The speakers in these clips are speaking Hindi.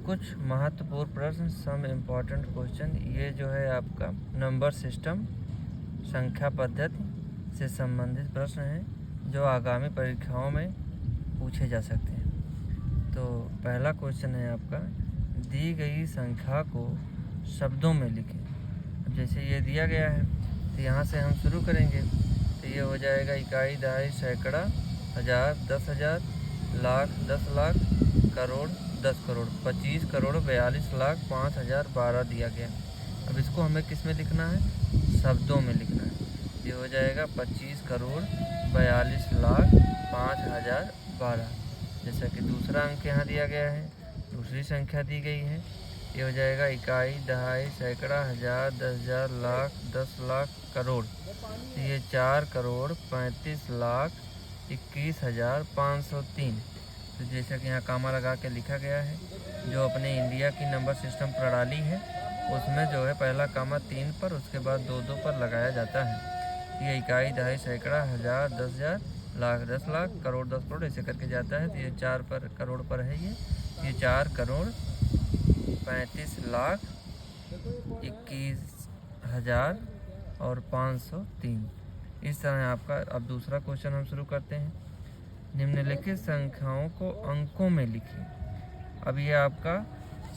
कुछ महत्वपूर्ण प्रश्न, सम इम्पोर्टेंट क्वेश्चन। ये जो है आपका नंबर सिस्टम, संख्या पद्धति से संबंधित प्रश्न हैं जो आगामी परीक्षाओं में पूछे जा सकते हैं। तो पहला क्वेश्चन है आपका, दी गई संख्या को शब्दों में लिखें। अब जैसे ये दिया गया है तो यहाँ से हम शुरू करेंगे। तो ये हो जाएगा इकाई, दहाई, सैकड़ा, हज़ार, 10,000, लाख, 10 लाख, करोड़, 10 करोड़, 25 करोड़, 42 लाख, 5,000, 12 दिया गया। अब इसको हमें किस में लिखना है? शब्दों में लिखना है। ये हो जाएगा 25 करोड़ 42 लाख 5,000 12। जैसा कि दूसरा अंक यहाँ दिया गया है, दूसरी संख्या दी गई है। ये हो जाएगा इकाई, दहाई, सैकड़ा, हज़ार, 10,000, लाख, 10 लाख, करोड़। तो ये 4 करोड़ 35 लाख 21,503। तो जैसा कि यहाँ कामा लगा के लिखा गया है, जो अपने इंडिया की नंबर सिस्टम प्रणाली है उसमें जो है पहला कामा 3 पर, उसके बाद 2-2 पर लगाया जाता है। ये इकाई, दहाई, सैकड़ा, हज़ार, 10,000, लाख, 10 लाख, करोड़, 10 करोड़ ऐसे करके जाता है। तो ये 4 पर करोड़ पर है। ये 4 करोड़ 35 लाख 21,000 और 503। इस तरह आपका। अब दूसरा क्वेश्चन हम शुरू करते हैं। निम्नलिखित संख्याओं को अंकों में लिखें। अब ये आपका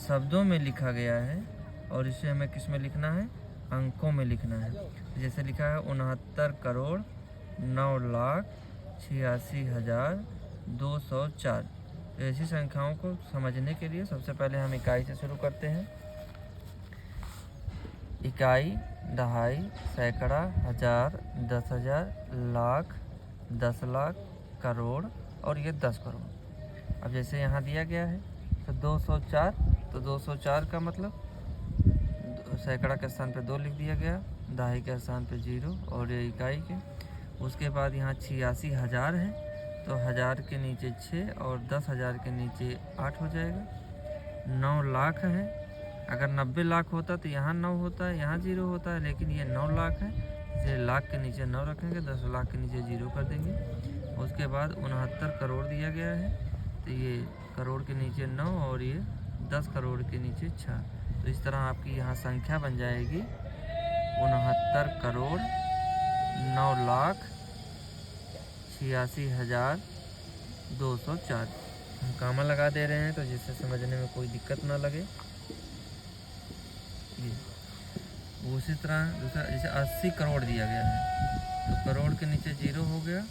शब्दों में लिखा गया है और इसे हमें किस में लिखना है? अंकों में लिखना है। जैसे लिखा है 69 करोड़ 9 लाख 86,000 204। तो ऐसी संख्याओं को समझने के लिए सबसे पहले हम इकाई से शुरू करते हैं। इकाई, दहाई, सैकड़ा, हज़ार, 10,000, लाख, 10 लाख, करोड़ और ये 10 करोड़। अब जैसे यहाँ दिया गया है तो 204, तो 204 का मतलब सैकड़ा के स्थान पे 2 लिख दिया गया, दहाई के स्थान पे 0 और ये इकाई के। उसके बाद यहाँ 86,000 है तो 1000 के नीचे 6 और 10,000 के नीचे 8 हो जाएगा। 9 लाख है, अगर 90 लाख होता तो यहाँ 9 होता है, यहाँ 0 होता है, लेकिन ये 9 लाख है इसलिए लाख के नीचे 9 रखेंगे, 10 लाख के नीचे 0 कर देंगे। उसके बाद 69 करोड़ दिया गया है तो ये करोड़ के नीचे 9 और ये 10 करोड़ के नीचे 6। तो इस तरह आपकी यहाँ संख्या बन जाएगी 69 करोड़ 9 लाख 86,000 204। हम कामा लगा दे रहे हैं तो जिससे समझने में कोई दिक्कत ना लगे। उसी तरह दूसरा, जैसे 80 करोड़ दिया गया है तो करोड़ के नीचे 0 हो गया।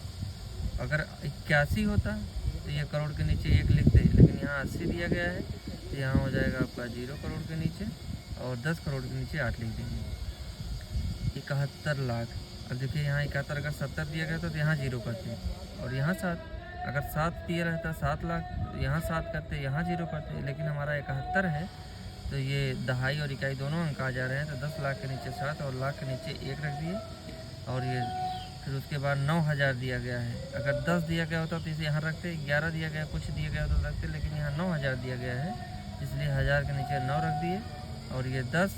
अगर 81 होता तो ये करोड़ के नीचे 1 लिखते, लेकिन यहाँ 80 दिया गया है तो यहाँ हो जाएगा आपका 0 करोड़ के नीचे और 10 करोड़ के नीचे 8 लिख देंगे। 71 लाख। अब देखिए यहाँ 71 अगर 70 दिया गया था तो यहाँ 0 करते और यहाँ 7। अगर 7 दिया रहता 7 लाख तो यहाँ 7 करते, यहाँ 0 करते, लेकिन हमारा 71 है तो ये दहाई और इकाई दोनों अंक आ जा रहे हैं। तो 10 लाख के नीचे 7 और लाख के नीचे 1 रख दिए। और ये फिर उसके बाद 9,000 दिया गया है। अगर 10 दिया गया होता तो इसे यहाँ रखते, 11 दिया गया, कुछ दिया गया तो रखते, लेकिन यहाँ 9,000 दिया गया है इसलिए 1000 के नीचे 9 रख दिए और ये 10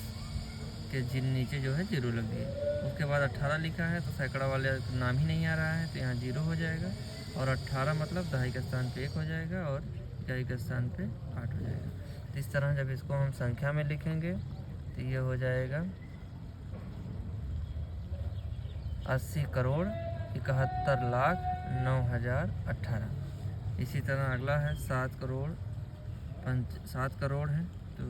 के नीचे जो है 0 लग दिए। उसके बाद 18 लिखा है तो सैकड़ा वाले नाम ही नहीं आ रहा है तो यहाँ 0 हो जाएगा और 18 मतलब दहाई के स्थान पे 1 हो जाएगा और इकाई के स्थान पे 8 हो जाएगा। तो इस तरह जब इसको हम संख्या में लिखेंगे तो ये हो जाएगा 80 करोड़ 71 लाख 9,018। इसी तरह अगला है 7 करोड़ है तो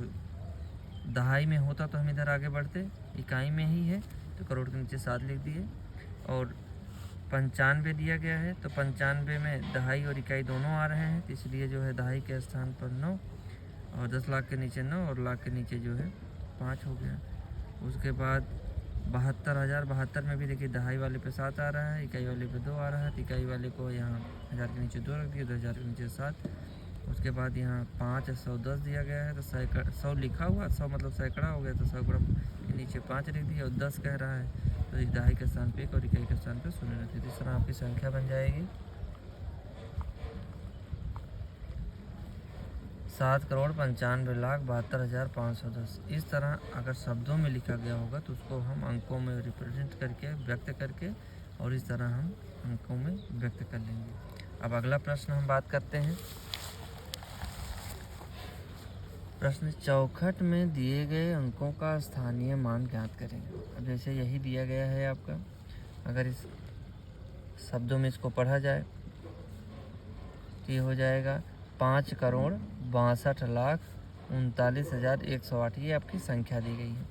दहाई में होता तो हम इधर आगे बढ़ते, इकाई में ही है तो करोड़ के नीचे 7 लिख दिए। और 95 दिया गया है तो 95 में दहाई और इकाई दोनों आ रहे हैं तो इसलिए जो है दहाई के स्थान पर 9 और 10 लाख के नीचे 9 और लाख के नीचे जो है 5 हो गया। उसके बाद 72,000, 72 में भी देखिए दहाई वाले पे 7 आ रहा है, इकाई वाले पे 2 आ रहा है तो इकाई वाले को यहाँ 1000 के नीचे 2 रख दिए, 1000 के नीचे 7। उसके बाद यहाँ 5 110 दिया गया है तो 100 लिखा हुआ, 100 मतलब सैकड़ा हो गया तो सैकड़ा के नीचे 5 लिख दिया और 10 कह रहा है तो एक दहाई के स्थान पे 1 और इकाई के स्थान पे 0 रख दिया। इस तरह आपकी संख्या बन जाएगी 7 करोड़ 95 लाख 72,510। इस तरह अगर शब्दों में लिखा गया होगा तो उसको हम अंकों में रिप्रेजेंट करके, व्यक्त करके, और इस तरह हम अंकों में व्यक्त कर लेंगे। अब अगला प्रश्न हम बात करते हैं। प्रश्न चौखट में दिए गए अंकों का स्थानीय मान ज्ञात करें। अब जैसे यही दिया गया है आपका, अगर इस शब्दों में इसको पढ़ा जाए तो ये हो जाएगा 5,62,39,39,108। ये आपकी संख्या दी गई है।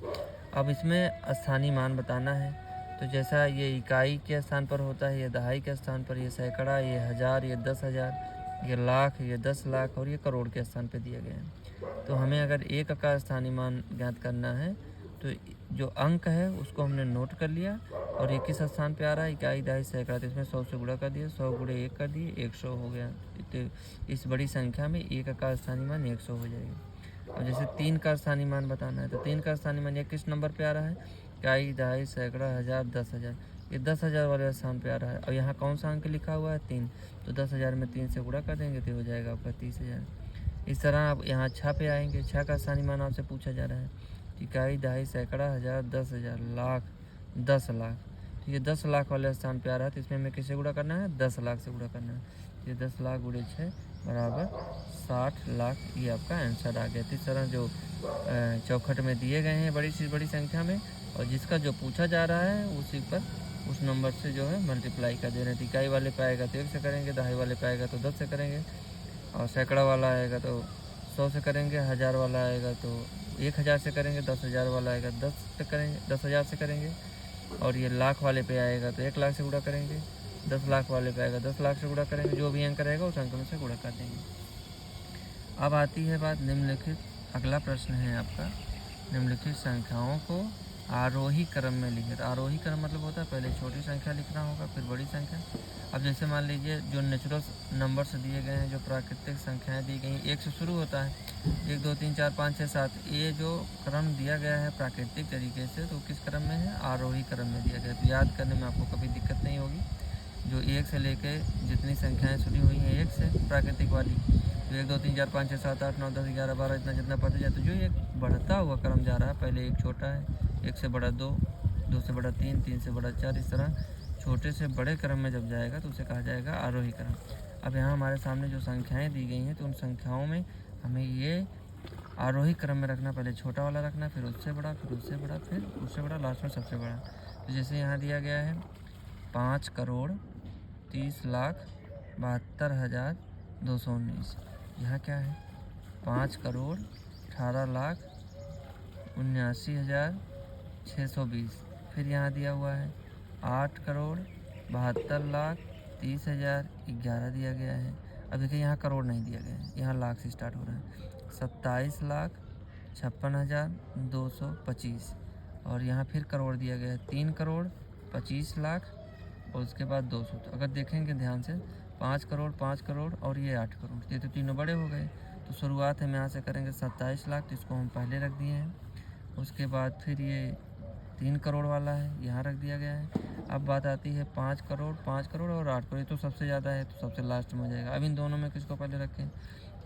अब इसमें स्थानीय मान बताना है, तो जैसा ये इकाई के स्थान पर होता है, ये दहाई के स्थान पर, ये सैकड़ा, ये हज़ार, ये 10,000, ये लाख, ये 10 लाख और ये करोड़ के स्थान पर दिया गया है। तो हमें अगर एक का स्थानीय मान ज्ञात करना है तो जो अंक है उसको हमने नोट कर लिया, और ये किस स्थान पे आ रहा है, इकाई, दहाई, सैकड़ा, तो इसमें 100 से गुणा कर दिया, 100 गुणे 1 कर दिए, 100 हो गया। तो इस बड़ी संख्या में एक का स्थानीय मान 100 हो जाएगा। और जैसे 3 का स्थानीय मान बताना है, तो 3 का स्थानीय मान ये किस नंबर पे आ रहा है, इकाई, दहाई, सैकड़ा, हज़ार, 10,000, ये 10,000 वाले स्थान पे आ रहा है। और यहाँ कौन सा अंक लिखा हुआ है, 3, तो 10,000 में 3 से गुणा कर देंगे तो हो जाएगा आपका 30,000। इस तरह आप यहाँ 6 पे आएंगे, 6 का स्थानीय मान आपसे पूछा जा रहा है, इकाई, दहाई, सैकड़ा, हज़ार, 10,000, लाख, 10 लाख, तो ये 10 लाख वाले स्थान पे आ रहा है, तो इसमें हमें किससे गुणा करना है, 10 लाख से गुणा करना है। ये 10 लाख गुणे 6 बराबर 60 लाख, ये आपका आंसर आ गया। तो इस तरह जो चौखट में दिए गए हैं बड़ी से बड़ी संख्या में, और जिसका जो पूछा जा रहा है उसी पर उस नंबर से जो है मल्टीप्लाई कर दे रहे हैं। इकाई वाले पे आएगा तो 1 से करेंगे, दहाई वाले पे आएगा तो 10 से करेंगे, और सैकड़ा वाला आएगा तो 100 से करेंगे, हज़ार वाला आएगा तो 1,000 से करेंगे, 10,000 वाला आएगा 10 से करेंगे, 10,000 से करेंगे, और ये लाख वाले पे आएगा तो 1 लाख से गुणा करेंगे, 10 लाख वाले पे आएगा 10 लाख से गुणा करेंगे, जो भी अंक रहेगा उस अंक में से गुणा कर देंगे। अब आती है बात निम्नलिखित, अगला प्रश्न है आपका, निम्नलिखित संख्याओं को आरोही क्रम में लिखे। तो आरोही क्रम मतलब होता है पहले छोटी संख्या लिखना होगा फिर बड़ी संख्या। अब जैसे मान लीजिए जो नेचुरल नंबर्स दिए गए हैं, जो प्राकृतिक संख्याएं दी गई, 1 से शुरू होता है, 1 2 3 4 5 6 7, ये जो क्रम दिया गया है प्राकृतिक तरीके से, तो किस क्रम में है, आरोही क्रम में दिया गया है। तो याद करने में आपको कभी दिक्कत नहीं होगी। जो 1 से लेके जितनी संख्याएँ शुरू हुई हैं 1 से प्राकृतिक वाली, तो 1 2 3 4 5 6 7 8 9 10 11 12 इतना जितना पढ़ते जाए, तो जो एक बढ़ता हुआ क्रम जा रहा है, पहले एक छोटा है, 1 से बड़ा 2, 2 से बड़ा 3, 3 से बड़ा 4, इस तरह छोटे से बड़े क्रम में जब जाएगा तो उसे कहा जाएगा आरोही क्रम। अब यहाँ हमारे सामने जो संख्याएं दी गई हैं, तो उन संख्याओं में हमें ये आरोही क्रम में रखना, पहले छोटा वाला रखना, फिर उससे बड़ा, फिर उससे बड़ा, फिर उससे बड़ा, लास्ट में सबसे बड़ा। तो जैसे यहाँ दिया गया है 5,30,72,72,219, यहाँ क्या है 5,78,79,620। फिर यहाँ दिया हुआ है 8,72,30,11 दिया गया है। अब देखिए यहाँ करोड़ नहीं दिया गया है, यहाँ लाख से स्टार्ट हो रहा है, 27,56,225, और यहाँ फिर करोड़ दिया गया है, 3,25,00,000 और उसके बाद 200। तो अगर देखेंगे ध्यान से 5 करोड़, 5 करोड़ और ये 8 करोड़, ये तो तीनों बड़े हो गए। तो शुरुआत हम यहाँ से करेंगे 27 लाख, तो इसको हम पहले रख दिए हैं। उसके बाद फिर ये 3 करोड़ वाला है, यहाँ रख दिया गया है। अब बात आती है 5 करोड़, 5 करोड़ और 8 करोड़, ये तो सबसे ज़्यादा है तो सबसे लास्ट में हो जाएगा। अब इन दोनों में किसको पहले रखें,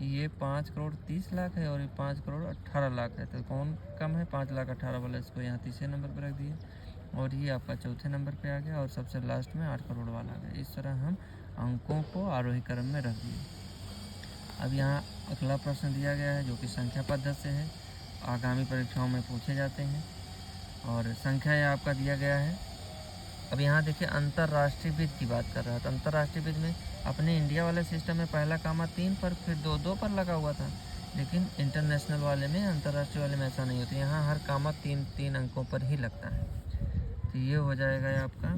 ये 5 करोड़ 30 लाख है और ये 5 करोड़ 18 लाख है, तो कौन कम है, 5 लाख 18 वाला, इसको यहाँ तीसरे नंबर पर रख दिए, और ये आपका चौथे नंबर पे आ गया, और सबसे लास्ट में 8 करोड़ वाला आ गया। इस तरह हम अंकों को आरोही क्रम में रख दिए। अब यहाँ अगला प्रश्न दिया गया है जो कि संख्या पद्धति से है, आगामी परीक्षाओं में पूछे जाते हैं, और संख्या यह आपका दिया गया है। अब यहाँ देखिए अंतर्राष्ट्रीय विध की बात कर रहा है, तो अंतर्राष्ट्रीय विध में अपने इंडिया वाले सिस्टम में पहला कामा 3 पर फिर 2 2 पर लगा हुआ था, लेकिन इंटरनेशनल वाले में, अंतर्राष्ट्रीय वाले में ऐसा नहीं होता, यहाँ हर कामा 3 3 अंकों पर ही लगता है। तो ये हो जाएगा ये आपका,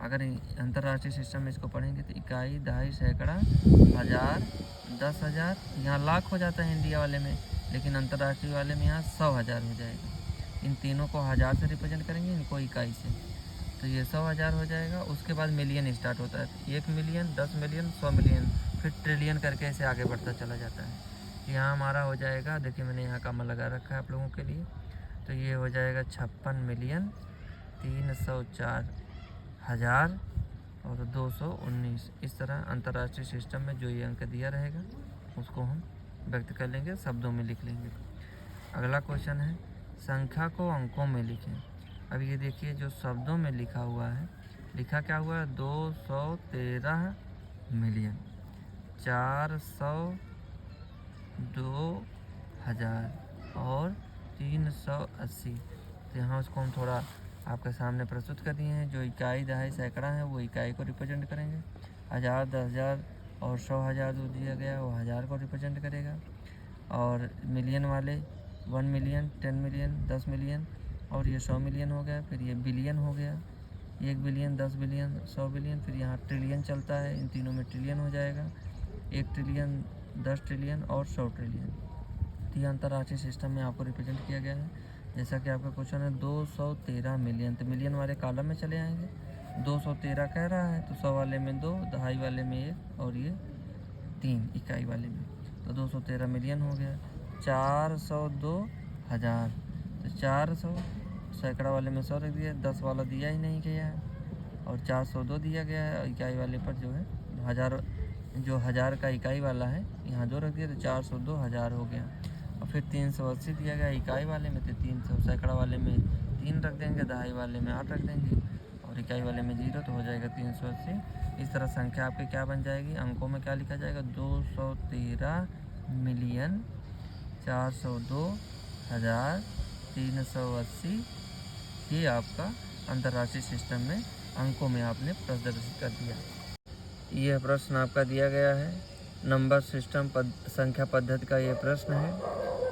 अगर अंतर्राष्ट्रीय सिस्टम में इसको पढ़ेंगे तो इकाई, दहाई, सैकड़ा, हज़ार, 10,000, यहाँ लाख हो जाता है इंडिया वाले में, लेकिन अंतर्राष्ट्रीय वाले में यहाँ 100,000 हो जाएगा। इन तीनों को हज़ार से रिप्रेजेंट करेंगे, इनको इकाई से, तो ये 100,000 हो जाएगा। उसके बाद मिलियन स्टार्ट होता है, 1 मिलियन, 10 मिलियन, 100 मिलियन, फिर ट्रिलियन करके ऐसे आगे बढ़ता चला जाता है। यहाँ हमारा हो जाएगा, देखिए मैंने यहाँ कामा लगा रखा है आप लोगों के लिए, तो ये हो जाएगा 56,304,000 और 219। इस तरह अंतर्राष्ट्रीय सिस्टम में जो ये अंक दिया रहेगा उसको हम व्यक्त कर लेंगे, शब्दों में लिख लेंगे। अगला क्वेश्चन है संख्या को अंकों में लिखें। अब ये देखिए जो शब्दों में लिखा हुआ है, लिखा क्या हुआ है, 213 मिलियन 402,000 1000 और 380। तो यहाँ उसको हम थोड़ा आपके सामने प्रस्तुत कर दिए हैं। जो इकाई, दहाई, सैकड़ा है वो इकाई को रिप्रेजेंट करेंगे। 1000, 10,000 और 100,000 जो दिया गया वो 1000 को रिप्रेजेंट करेगा। और मिलियन वाले 1 मिलियन, 10 मिलियन, 10 मिलियन और ये 100 मिलियन हो गया। फिर ये बिलियन हो गया, 1 बिलियन, 10 बिलियन, 100 बिलियन। फिर यहाँ ट्रिलियन चलता है, इन तीनों में ट्रिलियन हो जाएगा। 1 ट्रिलियन, 10 ट्रिलियन और 100 ट्रिलियन। तो ये अंतर्राष्ट्रीय सिस्टम में आपको रिप्रेजेंट किया गया है। जैसा कि आपका क्वेश्चन है 213 मिलियन, तो मिलियन वाले कॉलम में चले आएंगे। 213 कह रहा है तो 100 वाले में 2, दहाई वाले में 1 और ये 3 इकाई वाले में, तो 213 मिलियन हो गया। 402,000, तो 400 सैकड़ा वाले में 100 रख दिया, 10 वाला दिया ही नहीं गया है और 402 दिया गया है। इकाई वाले पर जो है 1000, जो 1000 का इकाई वाला है यहाँ 2 रख दिया, तो 402,000 हो गया। और फिर 380 दिया गया इकाई वाले में, तो 300 सैकड़ा वाले में 3 रख देंगे, दहाई वाले में 8 रख देंगे और इकाई वाले में 0, तो हो जाएगा 380। इस तरह संख्या आपकी क्या बन जाएगी, अंकों में क्या लिखा जाएगा, 213 मिलियन 402,000 380। ये आपका अंतर्राष्ट्रीय सिस्टम में अंकों में आपने प्रदर्शित कर दिया। यह प्रश्न आपका दिया गया है, नंबर सिस्टम संख्या पद्धति का ये प्रश्न है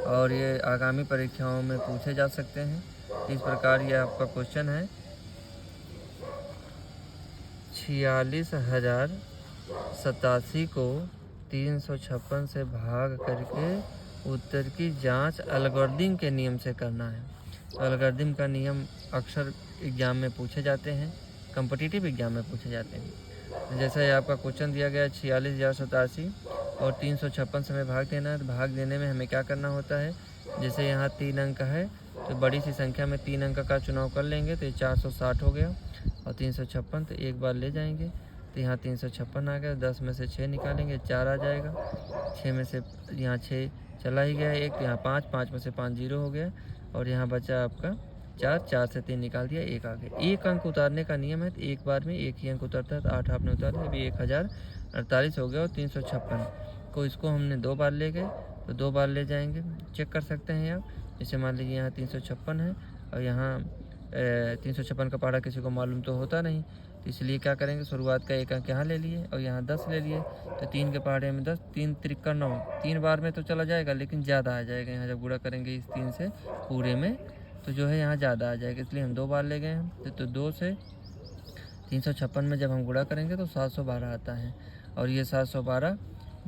और ये आगामी परीक्षाओं में पूछे जा सकते हैं। इस प्रकार ये आपका क्वेश्चन है, 46,087 को 356 से भाग करके उत्तर की जांच एल्गोरिथम के नियम से करना है। तो एल्गोरिथम का नियम अक्सर एग्जाम में पूछे जाते हैं, कॉम्पिटिटिव एग्जाम में पूछे जाते हैं। जैसा ये आपका क्वेश्चन दिया गया है 46,087 और 356 से हमें भाग देना है। तो भाग देने में हमें क्या करना होता है, जैसे यहाँ 3 अंक है तो बड़ी सी संख्या में 3 अंक का चुनाव कर लेंगे, तो ये 460 हो गया और 356 तो एक बार ले जाएंगे, तो यहाँ 356 आ गया। 10 में से 6 निकालेंगे, 4 आ जाएगा। 6 में से यहाँ 6 चला ही गया एक, तो यहाँ 5, 5 में से 5 0 हो गया और यहाँ बचा आपका 4, 4 से 3 निकाल दिया, 1 आ गया। एक अंक उतारने का नियम है, तो एक बार में एक ही अंक उतरता है, तो 8 आपने उतारा, अभी 1048 हो गया। और 356 को इसको हमने 2 बार ले गए, तो 2 बार ले जाएंगे, चेक कर सकते हैं आप। जैसे मान लीजिए यहाँ 356 है और यहाँ 356 का पहाड़ा किसी को मालूम तो होता नहीं, तो इसलिए क्या करेंगे, शुरुआत का एक अंक यहाँ ले लिए और यहाँ 10 ले लिए, तो 3 के पहाड़े में 10, 3 त्रिका 9, 3 बार में तो चला जाएगा लेकिन ज़्यादा आ जाएगा। यहाँ जब गुणा करेंगे इस 3 से पूरे में तो जो है यहाँ ज़्यादा आ जाएगा, इसलिए हम 2 बार ले गए हैं। तो 2 से 356 में जब हम गुणा करेंगे तो 712 आता है और ये 712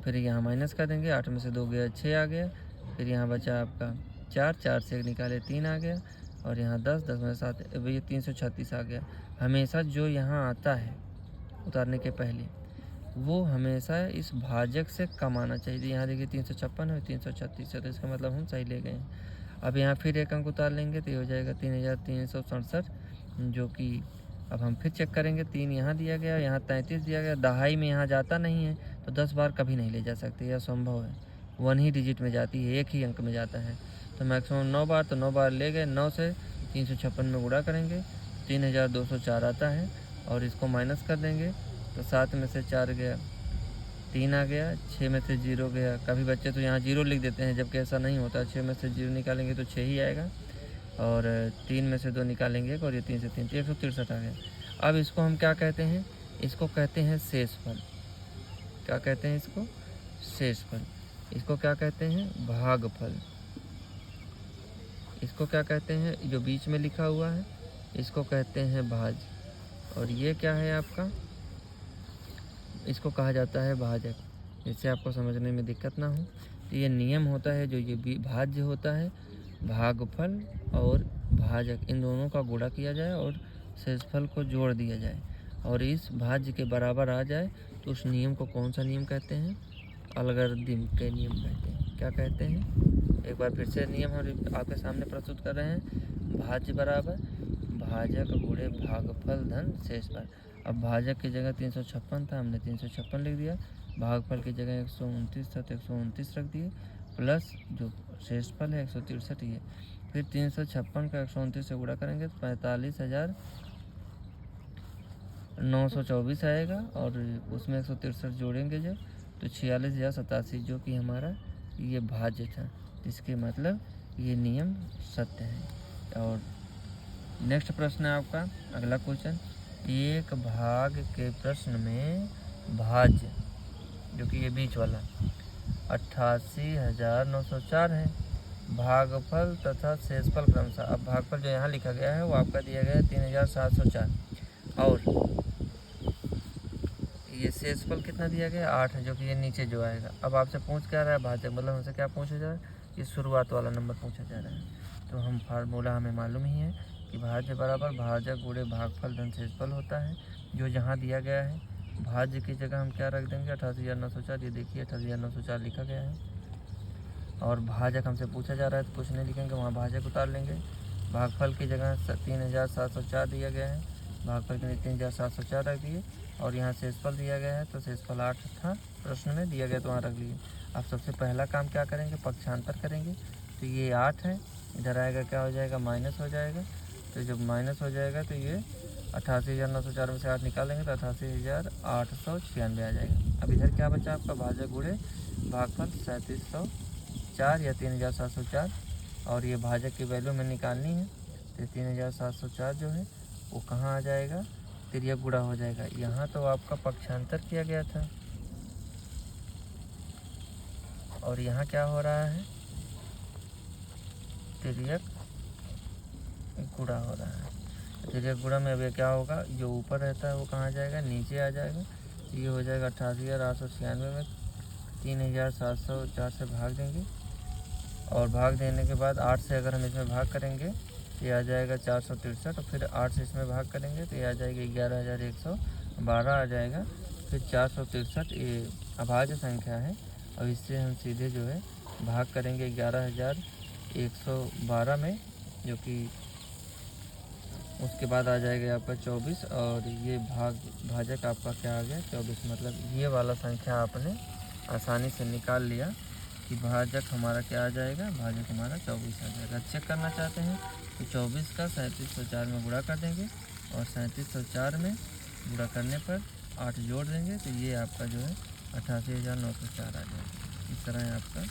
फिर यहाँ माइनस कर देंगे, 8 में से 2 गया 6 आ गया। फिर यहाँ बचा आपका 4, 4 से निकाले 3 आ गया और यहाँ 10, 10 में 7, ये 336 आ गया। हमेशा जो यहाँ आता है उतारने के पहले वो हमेशा इस भाजक से कम आना चाहिए। यहाँ देखिए 356 है, 336 है, तो इसका मतलब हम सही ले गए हैं। अब यहाँ फिर एक अंक उतार लेंगे तो ये हो जाएगा 3,367, जो कि अब हम फिर चेक करेंगे। 3 यहाँ दिया गया, यहाँ 33 दिया गया, दहाई में यहाँ जाता नहीं है तो 10 बार कभी नहीं ले जा सकते, यह असंभव है। 1 ही डिजिट में जाती है, एक ही अंक में जाता है, तो मैक्सिमम 9 बार, तो 9 बार ले गए। 9 से 356 में गुणा करेंगे, 3,204 आता है और इसको माइनस कर देंगे, तो 7 में से 4 गया, 3 आ गया। 6 में से 0 गया, कभी बच्चे तो यहाँ 0 लिख देते हैं जबकि ऐसा नहीं होता। 6 में से 0 निकालेंगे तो 6 ही आएगा और 3 में से 2 निकालेंगे और ये 3 से 3, 163 आ गया। अब इसको हम क्या कहते हैं, इसको कहते हैं शेषफल। क्या कहते हैं इसको, शेषफल। इसको क्या कहते हैं, भागफल। इसको क्या कहते हैं, जो बीच में लिखा हुआ है इसको कहते हैं भाज्य। और ये क्या है आपका, इसको कहा जाता है भाजक, जिससे आपको समझने में दिक्कत ना हो। तो ये नियम होता है, जो ये भाज्य होता है, भागफल और भाजक इन दोनों का गुणा किया जाए और शेषफल को जोड़ दिया जाए और इस भाज्य के बराबर आ जाए तो उस नियम को कौन सा नियम कहते हैं, अलगर्दिम के नियम कहते हैं। क्या कहते हैं, एक बार फिर से नियम हम आपके सामने प्रस्तुत कर रहे हैं। भाज्य बराबर भाजक गुणे भागफल धन शेषफल। अब भाजक की जगह 356 था, हमने 356 लिख दिया। भागफल की जगह 129 था तो 129 रख दिए, प्लस जो शेषफल है 163 ही है। फिर 356 का 129 से गुणा करेंगे तो 45,924 आएगा और उसमें 163 जोड़ेंगे जब तो 46,087, जो कि हमारा ये भाज्य था। इसके मतलब ये नियम सत्य है। और नेक्स्ट प्रश्न है आपका अगला क्वेश्चन, एक भाग के प्रश्न में भाज्य जो कि ये बीच वाला 88,904 है, भागफल तथा शेषफल क्रमशः। अब भागफल जो यहाँ लिखा गया है वो आपका दिया गया है 3,704 और ये शेषफल कितना दिया गया 8 है, जो कि ये नीचे जो आएगा। अब आपसे पूछ क्या रहा है भाजक, मतलब हमसे क्या पूछा जा रहा है, ये शुरुआत वाला नंबर पूछा जा रहा है। तो हम फार्मूला हमें मालूम ही है कि भाज्य बराबर भाजक गुणे भागफल धन शेषफल होता है। जो जहाँ दिया गया है भाज्य की जगह हम क्या रख देंगे 88,904, ये देखिए 88,904 लिखा गया है। और भाजक हमसे पूछा जा रहा है तो कुछ नहीं लिखेंगे, वहाँ भाजक उतार लेंगे। भागफल की जगह 3,704 दिया गया है, भागफल के लिए 3,704 रख दिए। और यहाँ शेषफल दिया गया है तो शेषफल 8 था प्रश्न में दिया गया तो वहाँ रख लिए। अब सबसे पहला काम क्या करेंगे, पक्षांतर करेंगे। तो ये 8 है, इधर आएगा क्या हो जाएगा माइनस हो जाएगा। तो जब माइनस हो जाएगा तो ये 88,904 में से 8 निकालेंगे तो 88,896 आ जाएगा। अब इधर क्या बचा आपका भाजक गुणे भागफल 3704 या 3,704, और ये भाजक की वैल्यू में निकालनी है। तो 3,704 जो है वो कहाँ आ जाएगा, तिर्यक गुणा हो जाएगा। यहाँ तो आपका पक्षांतर किया गया था और यहाँ क्या हो रहा है, तिर्यक गुणा हो रहा है। तिर्यक गुणा में अब क्या होगा, जो ऊपर रहता है वो कहाँ जाएगा, नीचे आ जाएगा। ये हो जाएगा 88,896 में 3,704 से भाग देंगे और भाग देने के बाद 8 से अगर हम इसमें भाग करेंगे तो ये आ जाएगा 463, और फिर 8 से इसमें भाग करेंगे तो ये आ जाएगा 11,112 आ जाएगा। फिर 463 ये अभाज्य संख्या है और इससे हम सीधे जो है भाग करेंगे 11,112 में, जो कि उसके बाद आ जाएगा आपका 24 और ये भाजक आपका क्या आ गया 24। मतलब ये वाला संख्या आपने आसानी से निकाल लिया कि भाजक हमारा क्या आ जाएगा, भाजक हमारा 24 आ जाएगा। चेक करना चाहते हैं तो 24 का 3704 में गुणा कर देंगे और 3704 में गुणा करने पर 8 जोड़ देंगे तो ये आपका जो है 88,904 आ जाएगा। इस तरह आपका